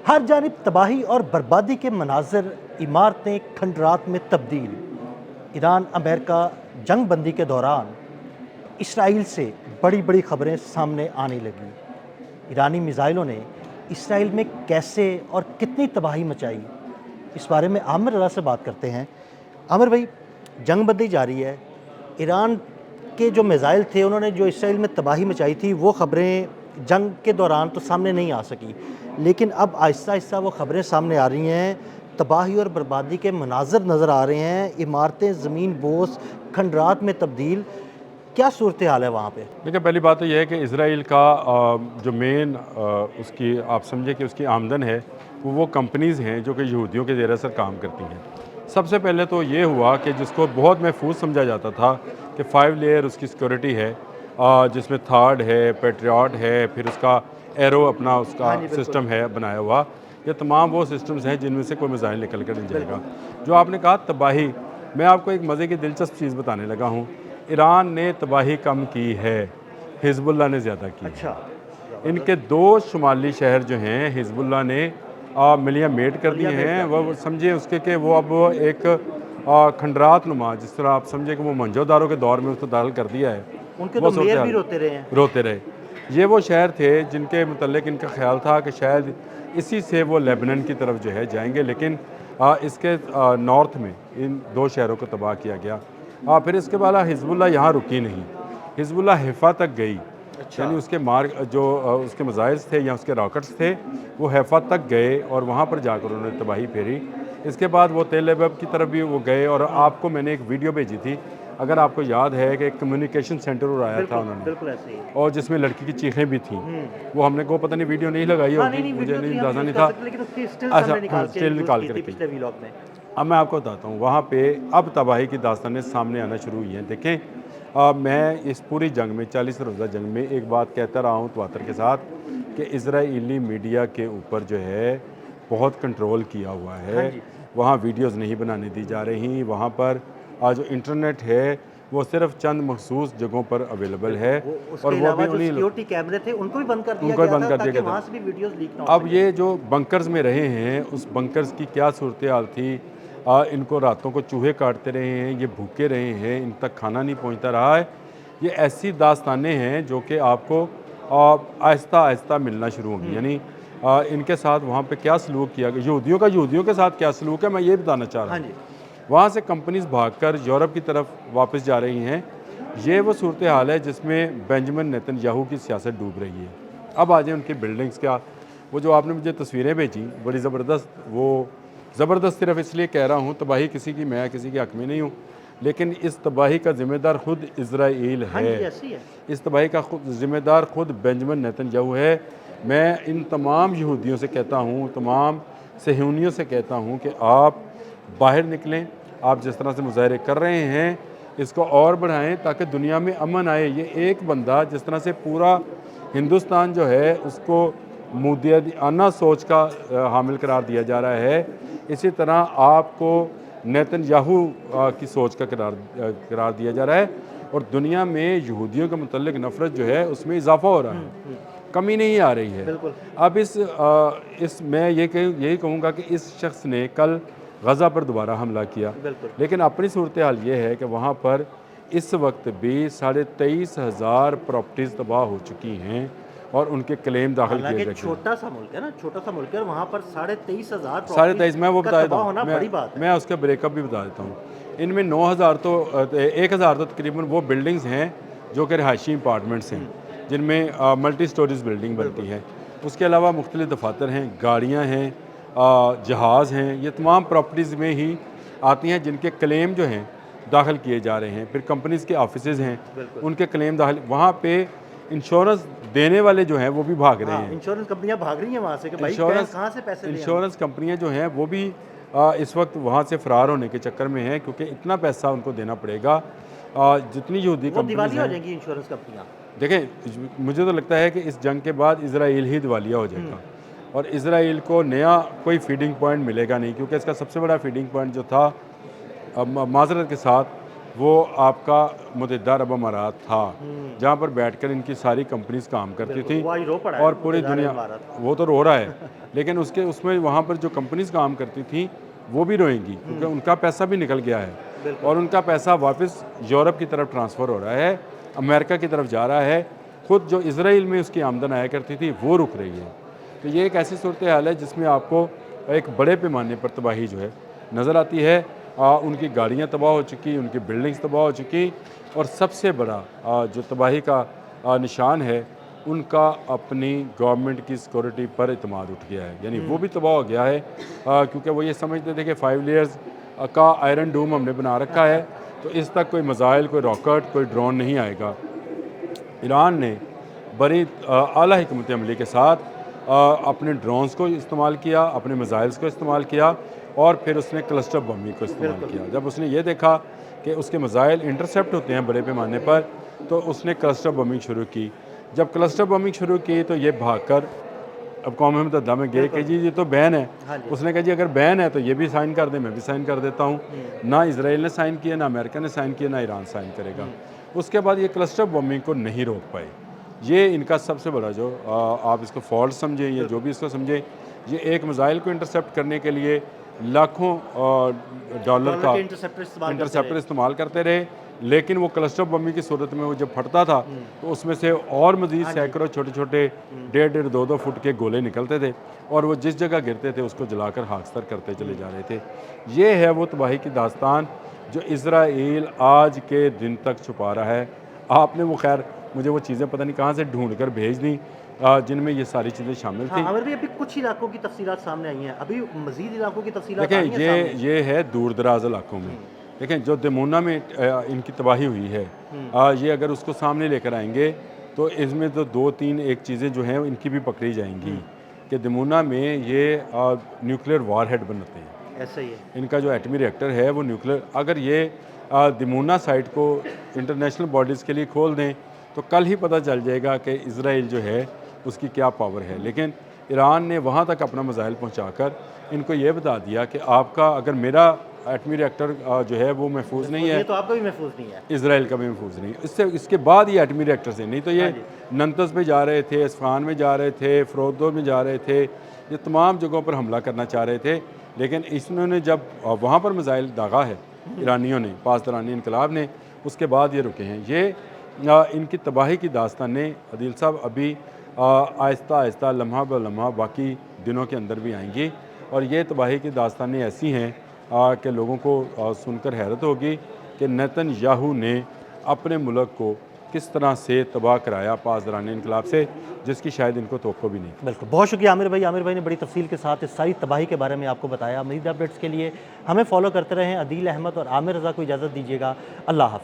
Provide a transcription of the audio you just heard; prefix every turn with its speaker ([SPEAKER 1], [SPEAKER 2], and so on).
[SPEAKER 1] हर जानिब तबाही और बर्बादी के मनाजर, इमारतें खंडरात में तब्दील। ईरान अमेरिका जंग बंदी के दौरान इसराइल से बड़ी बड़ी खबरें सामने आने लगी। ईरानी मिसाइलों ने इसराइल में कैसे और कितनी तबाही मचाई, इस बारे में आमिर रज़ा से बात करते हैं। आमिर भाई, जंग बंदी जारी है, ईरान के जो मिसाइल थे उन्होंने जो इसराइल में तबाही मचाई थी वो खबरें जंग के दौरान तो सामने नहीं आ सकी, लेकिन अब आहिस्ता आहिस्ता वो खबरें सामने आ रही हैं। तबाही और बर्बादी के मनाजर नज़र आ रहे हैं, इमारतें ज़मीन बोस खंडरात में तब्दील। क्या सूरत हाल है वहाँ पे?
[SPEAKER 2] देखिए, पहली बात तो यह है कि इसराइल का जो मेन उसकी आप समझे कि उसकी आमदन है वो कंपनीज़ हैं जो कि यहूदियों के ज़ेर असर काम करती हैं। सबसे पहले तो ये हुआ कि जिसको बहुत महफूज समझा जाता था कि 5 लेयर उसकी सिक्योरिटी है, जिसमें थार्ड है, पेट्रियट है, फिर उसका एरो अपना उसका सिस्टम है बनाया हुआ। ये तमाम वो सिस्टम्स हैं जिनमें से कोई मिसाइल निकल कर नहीं जाएगा। जो आपने कहा तबाही, मैं आपको एक मज़े की दिलचस्प चीज़ बताने लगा हूँ। ईरान ने तबाही कम की है, हिजबुल्लाह ने ज़्यादा की।
[SPEAKER 1] अच्छा,
[SPEAKER 2] इनके 2 शुमाली शहर जो हैं हिजबुल्लाह ने मिलिया मेट कर दिए हैं। वो समझिए उसके कि वो अब एक खंडरात नुमा, जिस तरह आप समझे कि वो मंजोदारों के दौर में उसको दाखिल कर दिया है।
[SPEAKER 1] उनके
[SPEAKER 2] वो
[SPEAKER 1] तो मेयर भी
[SPEAKER 2] सूरत रोते रहे। ये वो शहर थे जिनके मुतल्लिक इनका ख्याल था कि शायद इसी से वो लेबनान की तरफ जो है जाएंगे, लेकिन इसके नॉर्थ में इन 2 शहरों को तबाह किया गया। फिर इसके बाद हिजबुल्लाह यहाँ रुकी नहीं, हिजबुल्लाह हैफा तक गई। यानी उसके मार्ग जो उसके मिसाइल्स थे या उसके रॉकेट्स थे वो हैफा तक गए और वहाँ पर जाकर उन्होंने तबाही फेरी। इसके बाद वो तेल अवीव की तरफ भी वो गए और आपको मैंने एक वीडियो भेजी थी, अगर आपको याद है कि एक कम्युनिकेशन सेंटर उड़ाया था उन्होंने,
[SPEAKER 1] बिल्कुल ऐसे ही।
[SPEAKER 2] और जिसमें लड़की की चीखें भी थी। वो हमने को पता नहीं वीडियो नहीं लगाई होगी, मुझे नहीं अंदाजा नहीं था। अच्छा, स्टिल निकाल के रखी। अब मैं आपको बताता हूँ वहाँ पे अब तबाही की दास्तानें सामने आना शुरू हुई हैं। देखें, मैं इस पूरी जंग में 40 रोज़ा जंग में एक बात कहता रहा हूँ तवातर के साथ कि इजराइली मीडिया के ऊपर जो है बहुत कंट्रोल किया हुआ है। वहाँ वीडियोस नहीं बनाने दी जा रही, वहाँ पर जो इंटरनेट है वो सिर्फ चंद मखसूस जगहों पर अवेलेबल है, और वो भी उन्हीं
[SPEAKER 1] सिक्योरिटी कैमरे थे उनको भी बंद कर दिया
[SPEAKER 2] उनको भी
[SPEAKER 1] गया
[SPEAKER 2] बंद
[SPEAKER 1] था
[SPEAKER 2] कर दिया
[SPEAKER 1] ताकि
[SPEAKER 2] गया
[SPEAKER 1] वहाँ
[SPEAKER 2] था।
[SPEAKER 1] से भी वीडियोस लीक ना हो
[SPEAKER 2] अब ये जो बंकर्स में रहे हैं उस बंकर्स की क्या सूरत हाल थी। इनको रातों को चूहे काटते रहे हैं, ये भूखे रहे हैं, इन तक खाना नहीं पहुंचता रहा है। ये ऐसी दास्तानें हैं जो कि आपको आहिस्ता आहिस्ता मिलना शुरू होंगी। यानी इनके साथ वहाँ पे क्या सलूक किया गया, यहूदियों के साथ क्या सलूक है, मैं ये बताना चाह रहा हूँ। वहाँ से कंपनीज भागकर यूरोप की तरफ वापस जा रही हैं। ये वो सूरत हाल है जिसमें बेंजामिन नेतन्याहू की सियासत डूब रही है। अब आ जाए उनकी बिल्डिंग्स का, वो जो आपने मुझे तस्वीरें भेजी बड़ी ज़बरदस्त, वो ज़बरदस्त सिर्फ इसलिए कह रहा हूँ, तबाही किसी की, मैं किसी के हक़ में नहीं हूँ, लेकिन इस तबाही का ज़िम्मेदार ख़ुद इजराइल है। इस तबाही का ज़िम्मेदार ख़ुद बेंजामिन नेतन्याहू है। मैं इन तमाम यहूदियों से कहता हूँ, तमाम सहूनियों से कहता हूँ कि आप बाहर निकलें। आप जिस तरह से मुजाहरे कर रहे हैं इसको और बढ़ाएं ताकि दुनिया में अमन आए। ये एक बंदा जिस तरह से पूरा हिंदुस्तान जो है उसको मुदियाना सोच का हामिल करार दिया जा रहा है, इसी तरह आपको नेतन्याहू की सोच का करार दिया जा रहा है, और दुनिया में यहूदियों के मुतल्लिक नफ़रत जो है उसमें इजाफा हो रहा है, कमी नहीं आ रही है। अब इस मैं यही कहूँगा कि इस शख्स ने कल गज़ा पर दोबारा हमला किया, लेकिन अपनी सूरत हाल ये है कि वहाँ पर इस वक्त भी 23,500 प्रॉपर्टीज़ तबाह हो चुकी हैं और उनके क्लेम दाखिल किए गए।
[SPEAKER 1] छोटा सा मुल्क है ना, छोटा सा मुल्क है, और वहाँ पर 23,500
[SPEAKER 2] 23,500 मैं वो बता देता हूँ, मैं उसका ब्रेकअप भी बता देता हूँ। इनमें 9,000 तो 1,000 तो तकरीबन वो बिल्डिंग्स हैं जो कि रिहायशी अपार्टमेंट्स हैं जिनमें मल्टी स्टोरीज बिल्डिंग बनती है। उसके अलावा मुख्तलिफ दफातर हैं, गाड़ियाँ हैं, जहाज़ हैं, ये तमाम प्रॉपर्टीज़ में ही आती हैं जिनके क्लेम जो हैं दाखिल किए जा रहे हैं। फिर कंपनीज़ के ऑफिसेज़ हैं, उनके क्लेम दाखिल, वहाँ पे इंश्योरेंस देने वाले जो हैं वो भी भाग रहे हैं।
[SPEAKER 1] इंश्योरेंस कंपनियां भाग रही हैं वहाँ से कि भाई कहाँ से पैसे दें।
[SPEAKER 2] इंश्योरेंस कंपनियां जो हैं वो भी इस वक्त वहाँ से फ़रार होने के चक्कर में हैं, क्योंकि इतना पैसा उनको देना पड़ेगा। जितनी यहूदी कंपनीज
[SPEAKER 1] हो जाएंगी इंश्योरेंस कंपनियाँ।
[SPEAKER 2] देखें, मुझे तो लगता है कि इस जंग के बाद इजराइल ही दिवालिया हो जाएगा और इजराइल को नया कोई फीडिंग पॉइंट मिलेगा नहीं, क्योंकि इसका सबसे बड़ा फीडिंग पॉइंट जो था, माजरत के साथ, वो आपका मुत्तहिदा अरब अमारात था, जहाँ पर बैठकर इनकी सारी कंपनीज काम करती थी
[SPEAKER 1] वो आज रो पड़ा है
[SPEAKER 2] और पूरी
[SPEAKER 1] मुत्तहिदा
[SPEAKER 2] दुनिया,
[SPEAKER 1] अरब अमारात।
[SPEAKER 2] वो तो रो रहा है लेकिन उसमें वहाँ पर जो कंपनीज काम करती थी वो भी रोएंगी, क्योंकि उनका पैसा भी निकल गया है और उनका पैसा वापस यूरोप की तरफ ट्रांसफ़र हो रहा है, अमेरिका की तरफ जा रहा है। खुद जो इसराइल में उसकी आमदन आया करती थी वो रुक रही है। तो ये एक ऐसी सूरत हाल है जिसमें आपको एक बड़े पैमाने पर तबाही जो है नज़र आती है। उनकी गाड़ियाँ तबाह हो चुकी, उनकी बिल्डिंग्स तबाह हो चुकी, और सबसे बड़ा जो तबाही का निशान है, उनका अपनी गवर्नमेंट की सिक्योरिटी पर इतमाद उठ गया है, यानी वो भी तबाह हो गया है, क्योंकि वो ये समझते थे कि 5 लेयर्स का आयरन डूम हमने बना रखा है, तो इस तक कोई मिसाइल, कोई रॉकेट, कोई ड्रोन नहीं आएगा। ईरान ने बड़ी आला हिकमत अमली के साथ अपने ड्रोन्स को इस्तेमाल किया, अपने मिसाइल्स को इस्तेमाल किया, और फिर उसने क्लस्टर बमिंग को इस्तेमाल किया। जब उसने ये देखा कि उसके मिसाइल इंटरसेप्ट होते हैं बड़े पैमाने पर, तो उसने क्लस्टर बमिंग शुरू की। जब क्लस्टर बमिंग शुरू की तो ये भागकर अब कौम मुत्तहिदा में गए कि जी ये तो बैन है। उसने कहा जी अगर बैन है तो ये भी साइन कर दें, मैं भी साइन कर देता हूँ। ना इसराइल ने साइन किया, ना अमेरिका ने साइन किया, ना ईरान साइन करेगा। उसके बाद ये क्लस्टर बमिंग को नहीं रोक पाए। ये इनका सबसे बड़ा जो आप इसको फॉल्ट समझें या जो भी इसको समझें, ये एक मिसाइल को इंटरसेप्ट करने के लिए लाखों डॉलर का इंटरसेप्टर इस्तेमाल करते रहे, लेकिन वो क्लस्टर बमिंग की सूरत में वो जब फटता था तो उसमें से और मज़ीद सैकड़ों छोटे छोटे 1.5 2-2 फुट के गोले निकलते थे, और वो जिस जगह गिरते थे उसको जलाकर खाकस्तर करते चले जा रहे थे। ये है वो तबाही की दास्तान जो इसराइल आज के दिन तक छुपा रहा है। आपने वो खैर मुझे वो चीज़ें पता नहीं कहाँ से ढूंढ कर भेज दी जिनमें ये सारी चीज़ें शामिल थी।
[SPEAKER 1] आमिर भाई, अभी कुछ इलाकों की तफसीलात सामने आई हैं, अभी मज़ीद इलाकों की तफसीलात
[SPEAKER 2] देखें,
[SPEAKER 1] आई हैं सामने?
[SPEAKER 2] ये है दूर दराज इलाकों में। देखें, जो दमूना में इनकी तबाही हुई है, ये अगर उसको सामने लेकर आएंगे तो इसमें तो 2-3 एक चीज़ें जो हैं इनकी भी पकड़ी जाएंगी कि दमूना में ये न्यूक्लियर वारहेड बनाते हैं।
[SPEAKER 1] ऐसा ही है।
[SPEAKER 2] इनका जो एटमी रिएक्टर है वो न्यूक्लियर, अगर ये दमूना साइट को इंटरनेशनल बॉडीज़ के लिए खोल दें तो कल ही पता चल जाएगा कि इसराइल जो है उसकी क्या पावर है। लेकिन ईरान ने वहाँ तक अपना मिसाइल पहुँचाकर इनको ये बता दिया कि आपका अगर मेरा एटमी रिएक्टर जो है वो महफूज नहीं है,
[SPEAKER 1] तो आपका भी महफूज नहीं है,
[SPEAKER 2] इसराइल का भी महफूज नहीं है। इसके बाद ये एटमी रिएक्टर से नहीं तो ये नंतस में जा रहे थे, इस्फहान में जा रहे थे, फरोदो में जा रहे थे, ये तमाम जगहों पर हमला करना चाह रहे थे। लेकिन इन्होंने जब वहाँ पर मिसाइल दागा है ईरानियों ने, पासदारानी इनकलाब ने, उसके बाद ये रुके हैं। ये इनकी तबाही की दास्तानें अदील साहब अभी आहिस्ता आहिस्ता लम्हा ब लम्हा बाकी दिनों के अंदर भी आएंगी, और ये तबाही की दास्तानें ऐसी हैं कि लोगों को सुनकर हैरत होगी कि नेतन्याहू ने अपने मुल्क को किस तरह से तबाह कराया पासदारानी इनकलाब से, जिसकी शायद इनको तवक्को भी नहीं।
[SPEAKER 1] बिल्कुल, बहुत शुक्रिया आमिर भाई। आमिर भाई ने बड़ी तफसील के साथ इस सारी तबाही के बारे में आपको बताया। मज़ीद अपडेट्स के लिए हमें फॉलो करते रहें। अदील अहमद और आमिर रज़ा को इजाज़त दीजिएगा। अल्लाह हाफ़िज़।